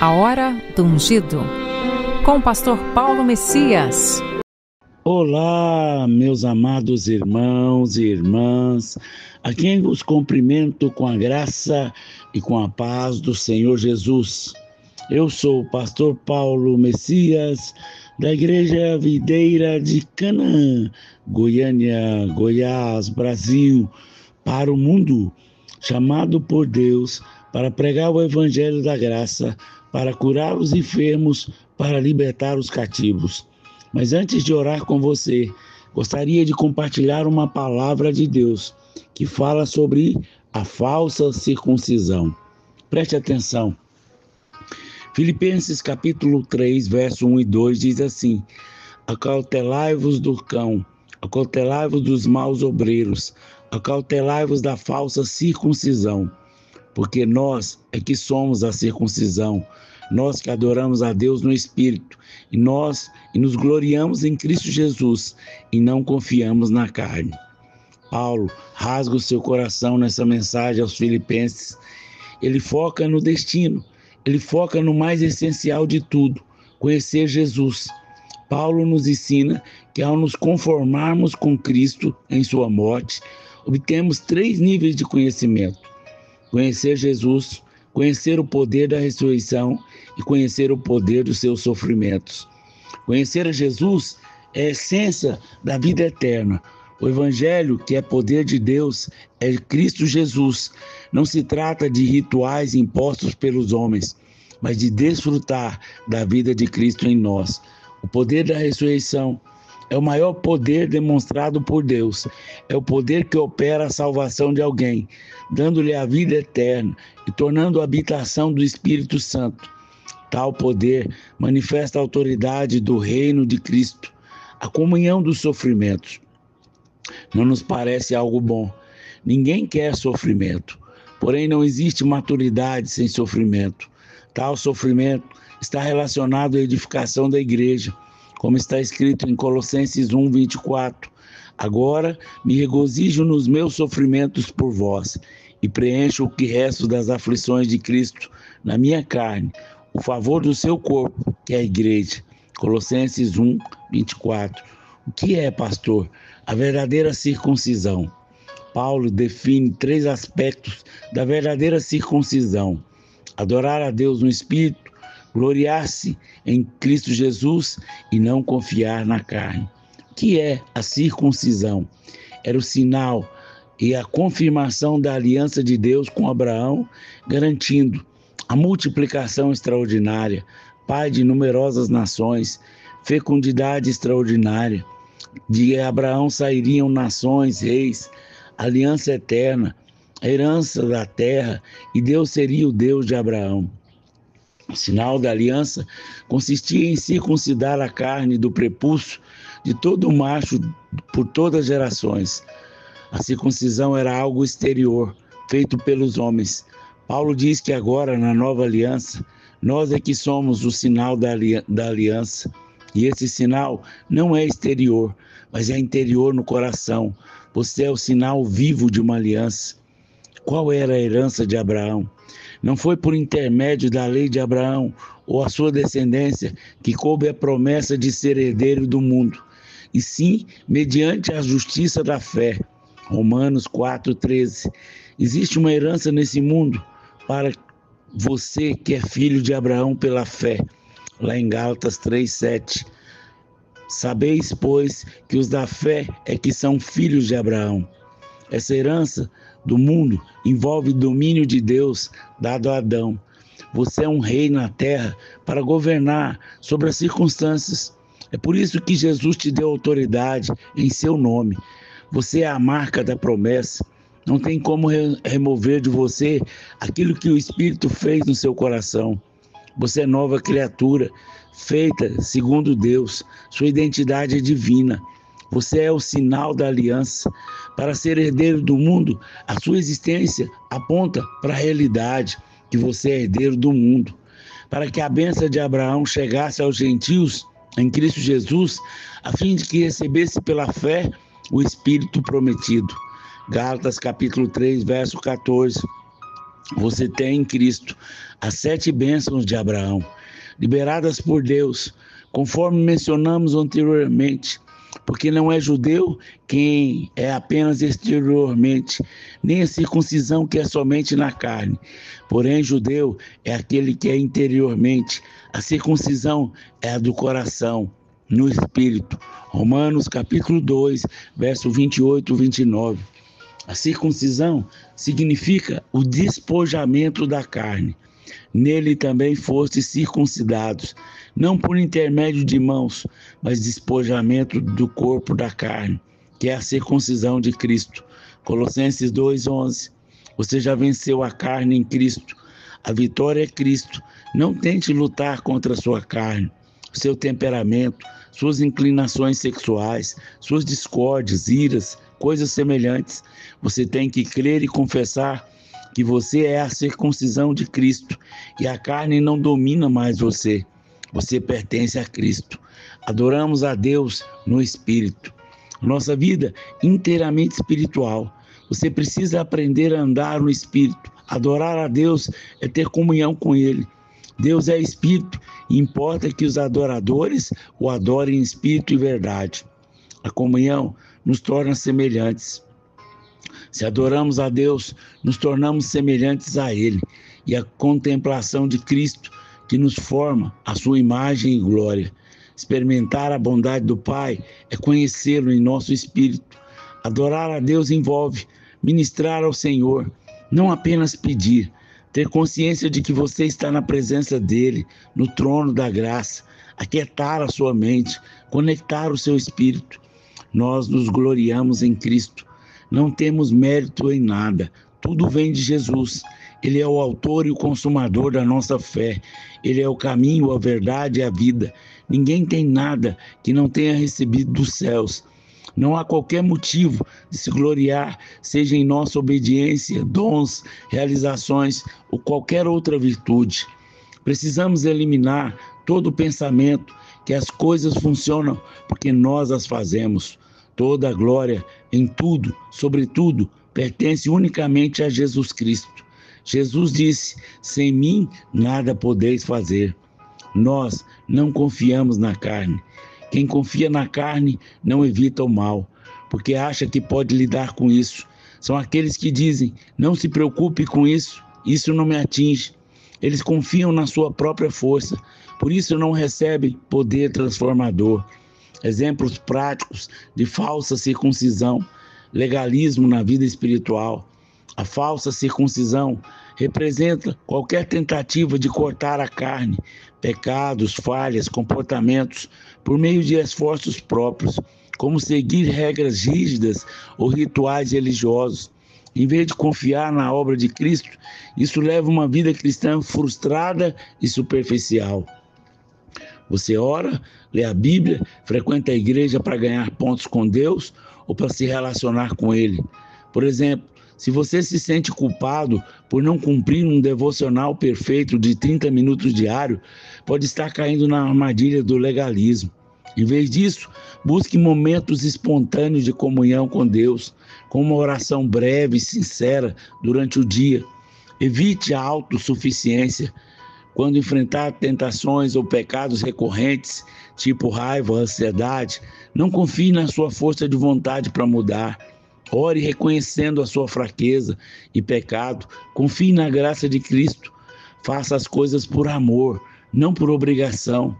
A Hora do Ungido, com o pastor Paulo Messias. Olá, meus amados irmãos e irmãs, a quem vos cumprimento com a graça e com a paz do Senhor Jesus. Eu sou o pastor Paulo Messias, da Igreja Videira de Canaã, Goiânia, Goiás, Brasil, para o mundo, chamado por Deus para pregar o Evangelho da Graça, para curar os enfermos, para libertar os cativos. Mas antes de orar com você, gostaria de compartilhar uma palavra de Deus que fala sobre a falsa circuncisão. Preste atenção. Filipenses capítulo 3, verso 1 e 2 diz assim: acautelai-vos do cão, acautelai-vos dos maus obreiros, acautelai-vos da falsa circuncisão, porque nós é que somos a circuncisão, nós que adoramos a Deus no Espírito, e nos gloriamos em Cristo Jesus, e não confiamos na carne. Paulo rasga o seu coração nessa mensagem aos Filipenses. Ele foca no destino, ele foca no mais essencial de tudo, conhecer Jesus. Paulo nos ensina que ao nos conformarmos com Cristo em sua morte, obtemos 3 níveis de conhecimento: conhecer Jesus, conhecer o poder da ressurreição e conhecer o poder dos seus sofrimentos. Conhecer a Jesus é a essência da vida eterna. O Evangelho, que é poder de Deus, é Cristo Jesus. Não se trata de rituais impostos pelos homens, mas de desfrutar da vida de Cristo em nós. O poder da ressurreição é o maior poder demonstrado por Deus. É o poder que opera a salvação de alguém, dando-lhe a vida eterna e tornando a habitação do Espírito Santo. Tal poder manifesta a autoridade do reino de Cristo, a comunhão dos sofrimentos. Não nos parece algo bom. Ninguém quer sofrimento. Porém, não existe maturidade sem sofrimento. Tal sofrimento está relacionado à edificação da igreja, como está escrito em Colossenses 1, 24. Agora me regozijo nos meus sofrimentos por vós, e preencho o que resta das aflições de Cristo na minha carne, o favor do seu corpo, que é a igreja. Colossenses 1, 24. O que é, pastor? A verdadeira circuncisão. Paulo define 3 aspectos da verdadeira circuncisão: adorar a Deus no Espírito, gloriar-se em Cristo Jesus e não confiar na carne. O que é a circuncisão? Era o sinal e a confirmação da aliança de Deus com Abraão, garantindo a multiplicação extraordinária, pai de numerosas nações, fecundidade extraordinária. De Abraão sairiam nações, reis, aliança eterna, a herança da terra, e Deus seria o Deus de Abraão. O sinal da aliança consistia em circuncidar a carne do prepúcio de todo macho por todas as gerações. A circuncisão era algo exterior, feito pelos homens. Paulo diz que agora, na nova aliança, nós é que somos o sinal da aliança. E esse sinal não é exterior, mas é interior no coração. Você é o sinal vivo de uma aliança. Qual era a herança de Abraão? Não foi por intermédio da lei de Abraão ou a sua descendência que coube a promessa de ser herdeiro do mundo, e sim mediante a justiça da fé. Romanos 4,13. Existe uma herança nesse mundo para você que é filho de Abraão pela fé. Lá em Gálatas 3,7. Sabeis, pois, que os da fé é que são filhos de Abraão. Essa herança do mundo envolve domínio de Deus dado a Adão. Você é um rei na terra para governar sobre as circunstâncias. É por isso que Jesus te deu autoridade em seu nome. Você é a marca da promessa. Não tem como remover de você aquilo que o Espírito fez no seu coração. Você é nova criatura, feita segundo Deus. Sua identidade é divina. Você é o sinal da aliança. Para ser herdeiro do mundo, a sua existência aponta para a realidade que você é herdeiro do mundo. Para que a bênção de Abraão chegasse aos gentios em Cristo Jesus, a fim de que recebesse pela fé o Espírito prometido. Gálatas capítulo 3, verso 14. Você tem em Cristo as 7 bênçãos de Abraão, liberadas por Deus, conforme mencionamos anteriormente, porque não é judeu quem é apenas exteriormente, nem a circuncisão que é somente na carne. Porém, judeu é aquele que é interiormente. A circuncisão é a do coração, no espírito. Romanos capítulo 2, verso 28 e 29. A circuncisão significa o despojamento da carne. Nele também fostes circuncidados, não por intermédio de mãos, mas despojamento do corpo da carne, que é a circuncisão de Cristo. Colossenses 2:11. Você já venceu a carne em Cristo. A vitória é Cristo. Não tente lutar contra a sua carne, seu temperamento, suas inclinações sexuais, suas discórdias, iras, coisas semelhantes. Você tem que crer e confessar que você é a circuncisão de Cristo e a carne não domina mais você. Você pertence a Cristo. Adoramos a Deus no Espírito. Nossa vida inteiramente espiritual. Você precisa aprender a andar no Espírito. Adorar a Deus é ter comunhão com Ele. Deus é Espírito e importa que os adoradores o adorem em Espírito e verdade. A comunhão nos torna semelhantes. Se adoramos a Deus, nos tornamos semelhantes a Ele. E a contemplação de Cristo que nos forma a sua imagem e glória. Experimentar a bondade do Pai é conhecê-lo em nosso espírito. Adorar a Deus envolve ministrar ao Senhor, não apenas pedir. Ter consciência de que você está na presença dEle, no trono da graça. Aquietar a sua mente, conectar o seu espírito. Nós nos gloriamos em Cristo. Não temos mérito em nada. Tudo vem de Jesus. Ele é o autor e o consumador da nossa fé. Ele é o caminho, a verdade e a vida. Ninguém tem nada que não tenha recebido dos céus. Não há qualquer motivo de se gloriar, seja em nossa obediência, dons, realizações ou qualquer outra virtude. Precisamos eliminar todo o pensamento que as coisas funcionam porque nós as fazemos. Toda a glória em tudo, sobretudo, pertence unicamente a Jesus Cristo. Jesus disse: sem mim nada podeis fazer. Nós não confiamos na carne. Quem confia na carne não evita o mal, porque acha que pode lidar com isso. São aqueles que dizem: não se preocupe com isso, isso não me atinge. Eles confiam na sua própria força, por isso não recebem poder transformador. Exemplos práticos de falsa circuncisão, legalismo na vida espiritual. A falsa circuncisão representa qualquer tentativa de cortar a carne, pecados, falhas, comportamentos, por meio de esforços próprios, como seguir regras rígidas ou rituais religiosos. Em vez de confiar na obra de Cristo, isso leva uma vida cristã frustrada e superficial. Você ora, lê a Bíblia, frequenta a igreja para ganhar pontos com Deus ou para se relacionar com Ele. Por exemplo, se você se sente culpado por não cumprir um devocional perfeito de 30 minutos diário, pode estar caindo na armadilha do legalismo. Em vez disso, busque momentos espontâneos de comunhão com Deus, com uma oração breve e sincera durante o dia. Evite a autossuficiência. Quando enfrentar tentações ou pecados recorrentes, tipo raiva, ansiedade, não confie na sua força de vontade para mudar. Ore reconhecendo a sua fraqueza e pecado. Confie na graça de Cristo. Faça as coisas por amor, não por obrigação.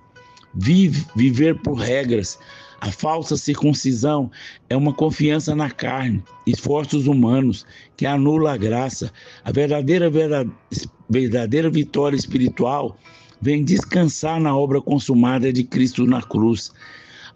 Viver por regras. A falsa circuncisão é uma confiança na carne, esforços humanos, que anula a graça. A verdadeira vitória espiritual vem descansar na obra consumada de Cristo na cruz.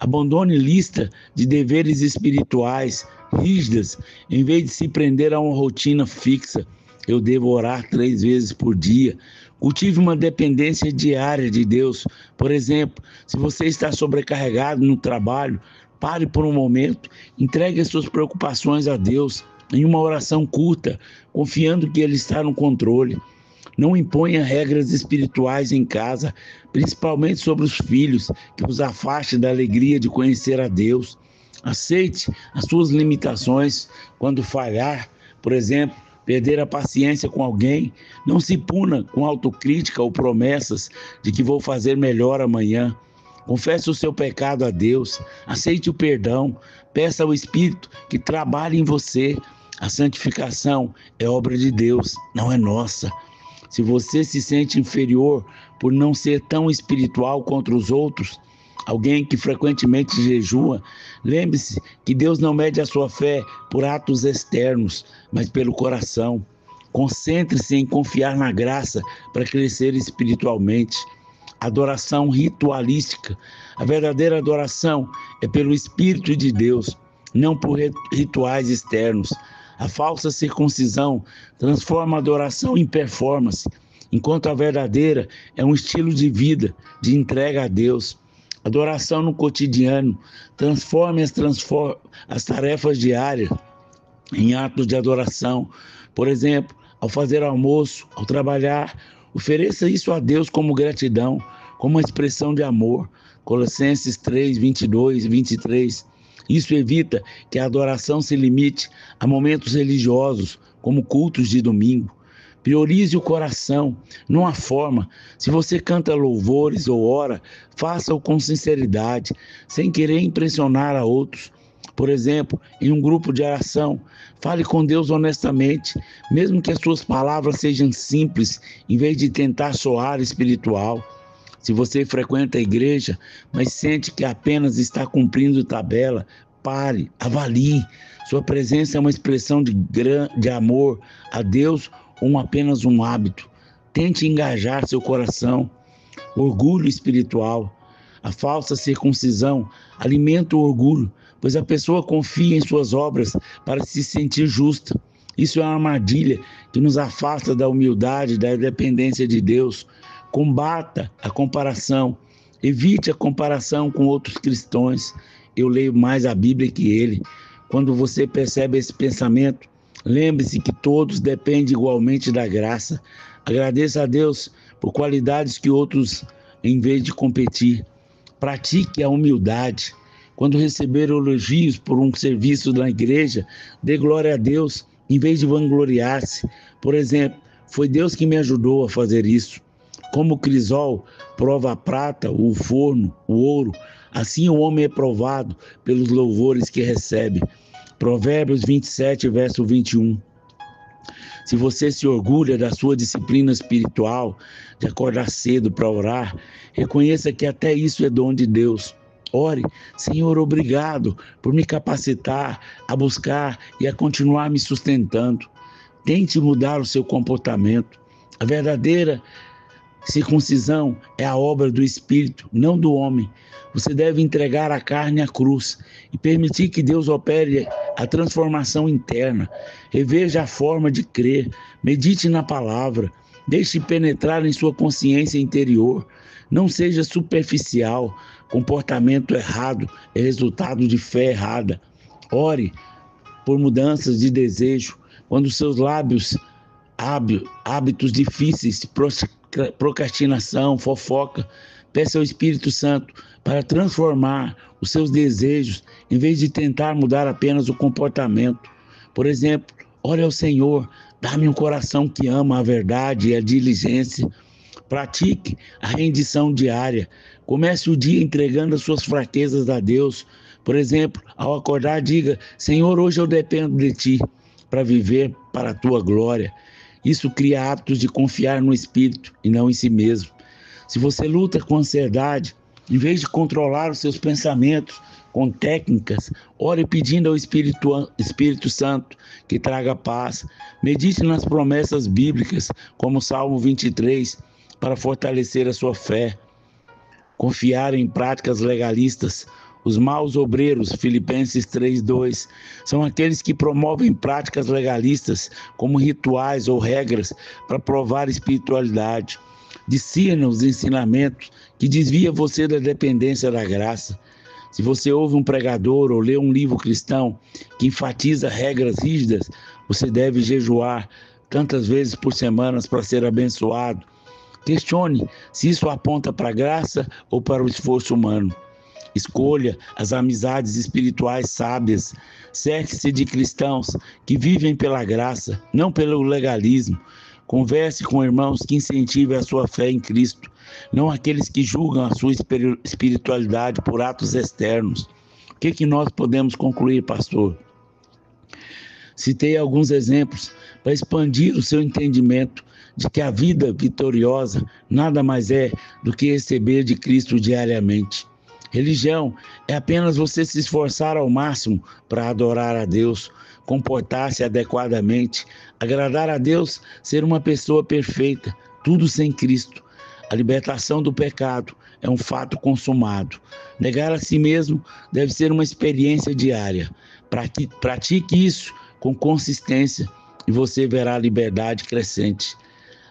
Abandone lista de deveres espirituais rígidas, em vez de se prender a uma rotina fixa. Eu devo orar 3 vezes por dia. Cultive uma dependência diária de Deus. Por exemplo, se você está sobrecarregado no trabalho, pare por um momento, entregue as suas preocupações a Deus em uma oração curta, confiando que Ele está no controle. Não imponha regras espirituais em casa, principalmente sobre os filhos, que os afaste da alegria de conhecer a Deus. Aceite as suas limitações quando falhar. Por exemplo, perder a paciência com alguém, não se puna com autocrítica ou promessas de que vou fazer melhor amanhã. Confesse o seu pecado a Deus, aceite o perdão, peça ao Espírito que trabalhe em você. A santificação é obra de Deus, não é nossa. Se você se sente inferior por não ser tão espiritual contra os outros, alguém que frequentemente jejua, lembre-se que Deus não mede a sua fé por atos externos, mas pelo coração. Concentre-se em confiar na graça para crescer espiritualmente. Adoração ritualística. A verdadeira adoração é pelo Espírito de Deus, não por rituais externos. A falsa circuncisão transforma a adoração em performance, enquanto a verdadeira é um estilo de vida, de entrega a Deus. Adoração no cotidiano transforme as tarefas diárias em atos de adoração. Por exemplo, ao fazer almoço, ao trabalhar, ofereça isso a Deus como gratidão, como uma expressão de amor. Colossenses 3, 22 e 23. Isso evita que a adoração se limite a momentos religiosos, como cultos de domingo. Priorize o coração, não a forma. Se você canta louvores ou ora, faça-o com sinceridade, sem querer impressionar a outros. Por exemplo, em um grupo de oração, fale com Deus honestamente, mesmo que as suas palavras sejam simples, em vez de tentar soar espiritual. Se você frequenta a igreja, mas sente que apenas está cumprindo tabela, pare, avalie. Sua presença é uma expressão de amor a Deus ou apenas um hábito. Tente engajar seu coração. Orgulho espiritual. A falsa circuncisão alimenta o orgulho, pois a pessoa confia em suas obras para se sentir justa. Isso é uma armadilha que nos afasta da humildade, da dependência de Deus. Combata a comparação. Evite a comparação com outros cristãos. Eu leio mais a Bíblia que ele. Quando você percebe esse pensamento, lembre-se que todos dependem igualmente da graça. Agradeça a Deus por qualidades que outros, em vez de competir. Pratique a humildade. Quando receber elogios por um serviço na igreja, dê glória a Deus, em vez de vangloriar-se. Por exemplo, foi Deus que me ajudou a fazer isso. Como o crisol prova a prata, o forno, o ouro, assim o homem é provado pelos louvores que recebe. Provérbios 27, verso 21. Se você se orgulha da sua disciplina espiritual, de acordar cedo para orar, reconheça que até isso é dom de Deus. Ore, Senhor, obrigado por me capacitar a buscar e a continuar me sustentando. Tente mudar o seu comportamento. A verdadeira circuncisão é a obra do Espírito, não do homem. Você deve entregar a carne à cruz e permitir que Deus opere a transformação interna. Reveja a forma de crer, medite na palavra, deixe penetrar em sua consciência interior. Não seja superficial. Comportamento errado é resultado de fé errada. Ore por mudanças de desejo. Quando seus lábios, hábitos difíceis, procrastinação, fofoca, peça ao Espírito Santo para transformar os seus desejos, em vez de tentar mudar apenas o comportamento. Por exemplo, ore ao Senhor, dá-me um coração que ama a verdade e a diligência. Pratique a rendição diária. Comece o dia entregando as suas fraquezas a Deus. Por exemplo, ao acordar, diga: Senhor, hoje eu dependo de Ti para viver para a Tua glória. Isso cria hábitos de confiar no Espírito e não em si mesmo. Se você luta com ansiedade, em vez de controlar os seus pensamentos com técnicas, ore pedindo ao Espírito Santo que traga paz. Medite nas promessas bíblicas, como Salmo 23, para fortalecer a sua fé. Confiar em práticas legalistas. Os maus obreiros, Filipenses 3:2, são aqueles que promovem práticas legalistas, como rituais ou regras, para provar espiritualidade. Discirna os ensinamentos que desvia você da dependência da graça. Se você ouve um pregador ou lê um livro cristão que enfatiza regras rígidas, você deve jejuar tantas vezes por semana para ser abençoado. Questione se isso aponta para a graça ou para o esforço humano. Escolha as amizades espirituais sábias. Cerque-se de cristãos que vivem pela graça, não pelo legalismo. Converse com irmãos que incentivem a sua fé em Cristo, não aqueles que julgam a sua espiritualidade por atos externos. O que nós podemos concluir, pastor? Citei alguns exemplos para expandir o seu entendimento de que a vida vitoriosa nada mais é do que receber de Cristo diariamente. Religião é apenas você se esforçar ao máximo para adorar a Deus, comportar-se adequadamente, agradar a Deus, ser uma pessoa perfeita, tudo sem Cristo. A libertação do pecado é um fato consumado. Negar a si mesmo deve ser uma experiência diária. Pratique isso com consistência e você verá a liberdade crescente.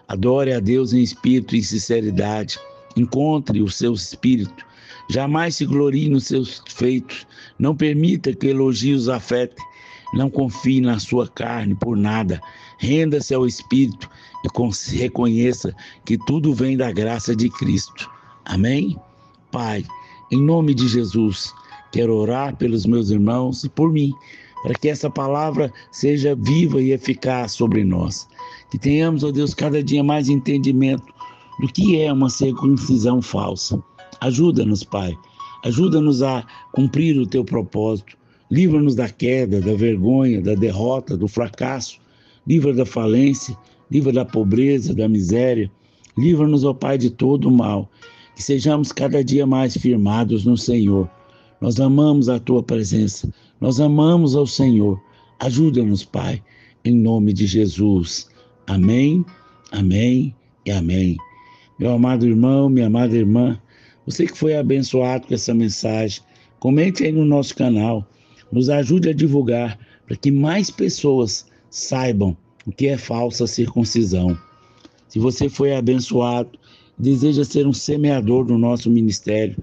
Adore a Deus em espírito e sinceridade. Encontre o seu espírito. Jamais se glorie nos seus feitos. Não permita que elogios afetem. Não confie na sua carne por nada. Renda-se ao Espírito e reconheça que tudo vem da graça de Cristo. Amém? Pai, em nome de Jesus, quero orar pelos meus irmãos e por mim, para que essa palavra seja viva e eficaz sobre nós. Que tenhamos, ó Deus, cada dia mais entendimento do que é uma circuncisão falsa. Ajuda-nos, Pai. Ajuda-nos a cumprir o Teu propósito. Livra-nos da queda, da vergonha, da derrota, do fracasso. Livra da falência, livra da pobreza, da miséria. Livra-nos, ó Pai, de todo o mal. Que sejamos cada dia mais firmados no Senhor. Nós amamos a Tua presença. Nós amamos ao Senhor. Ajuda-nos, Pai, em nome de Jesus. Amém, amém e amém. Meu amado irmão, minha amada irmã, você que foi abençoado com essa mensagem, comente aí no nosso canal, nos ajude a divulgar para que mais pessoas saibam o que é falsa circuncisão. Se você foi abençoado, deseja ser um semeador do nosso ministério,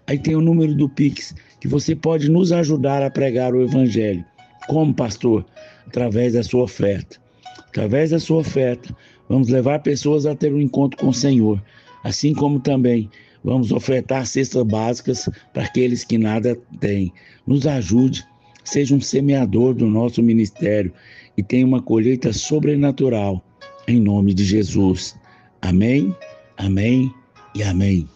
aí tem o número do Pix, que você pode nos ajudar a pregar o Evangelho. Como, pastor? Através da sua oferta. Através da sua oferta, vamos levar pessoas a ter um encontro com o Senhor, assim como também vamos ofertar cestas básicas para aqueles que nada têm. Nos ajude, seja um semeador do nosso ministério e tenha uma colheita sobrenatural, em nome de Jesus. Amém, amém e amém.